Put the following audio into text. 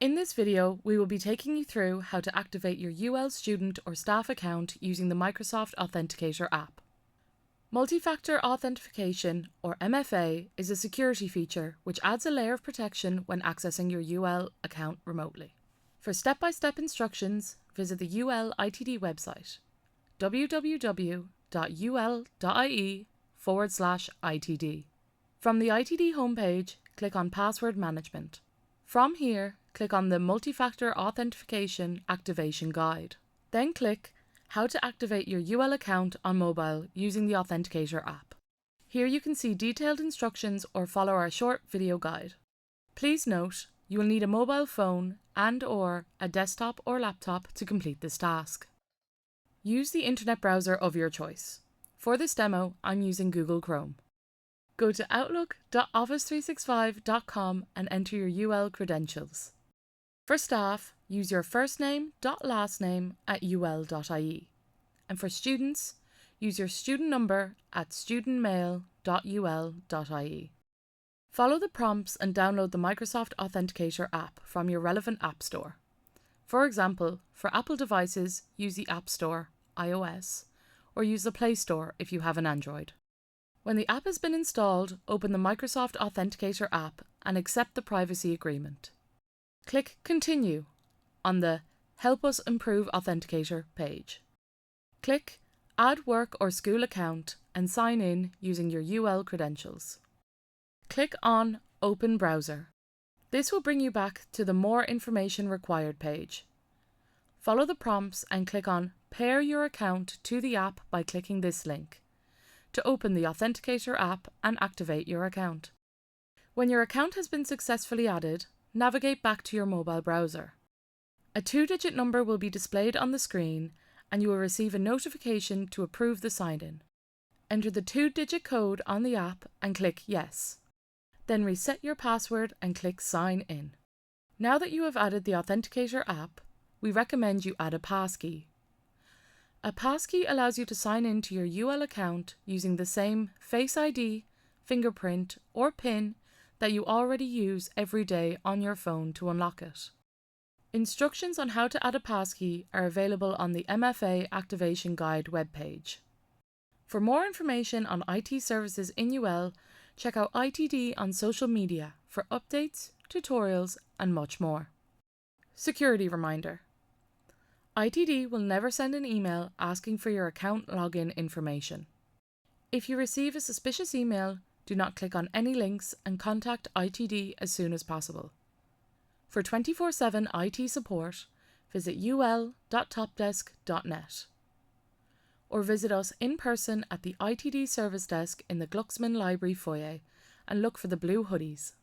In this video, we will be taking you through how to activate your UL student or staff account using the Microsoft Authenticator app. Multi-factor authentication, or MFA, is a security feature which adds a layer of protection when accessing your UL account remotely. For step-by-step instructions, visit the UL ITD website, www.ul.ie/ITD. From the ITD homepage, click on Password Management. From here, click on the Multi-Factor Authentication Activation Guide. Then click How to activate your UL account on mobile using the Authenticator app. Here you can see detailed instructions or follow our short video guide. Please note, you will need a mobile phone and/or a desktop or laptop to complete this task. Use the internet browser of your choice. For this demo, I'm using Google Chrome. Go to outlook.office365.com and enter your UL credentials. For staff, use your firstname.lastname@ul.ie. And for students, use your student number at studentmail.ul.ie. Follow the prompts and download the Microsoft Authenticator app from your relevant app store. For example, for Apple devices, use the App Store, iOS, or use the Play Store if you have an Android. When the app has been installed, open the Microsoft Authenticator app and accept the privacy agreement. Click Continue on the Help Us Improve Authenticator page. Click Add Work or School Account and sign in using your UL credentials. Click on Open Browser. This will bring you back to the More Information Required page. Follow the prompts and click on Pair your account to the app by clicking this link to open the Authenticator app and activate your account. When your account has been successfully added, navigate back to your mobile browser. A 2-digit number will be displayed on the screen and you will receive a notification to approve the sign-in. Enter the 2-digit code on the app and click Yes. Then reset your password and click Sign In. Now that you have added the Authenticator app, we recommend you add a passkey. A passkey allows you to sign in to your UL account using the same Face ID, fingerprint, or PIN that you already use every day on your phone to unlock it. Instructions on how to add a passkey are available on the MFA Activation Guide webpage. For more information on IT services in UL, check out ITD on social media for updates, tutorials, and much more. Security reminder. ITD will never send an email asking for your account login information. If you receive a suspicious email, do not click on any links and contact ITD as soon as possible. For 24/7 IT support, visit ul.topdesk.net or visit us in person at the ITD service desk in the Glucksman Library foyer and look for the blue hoodies.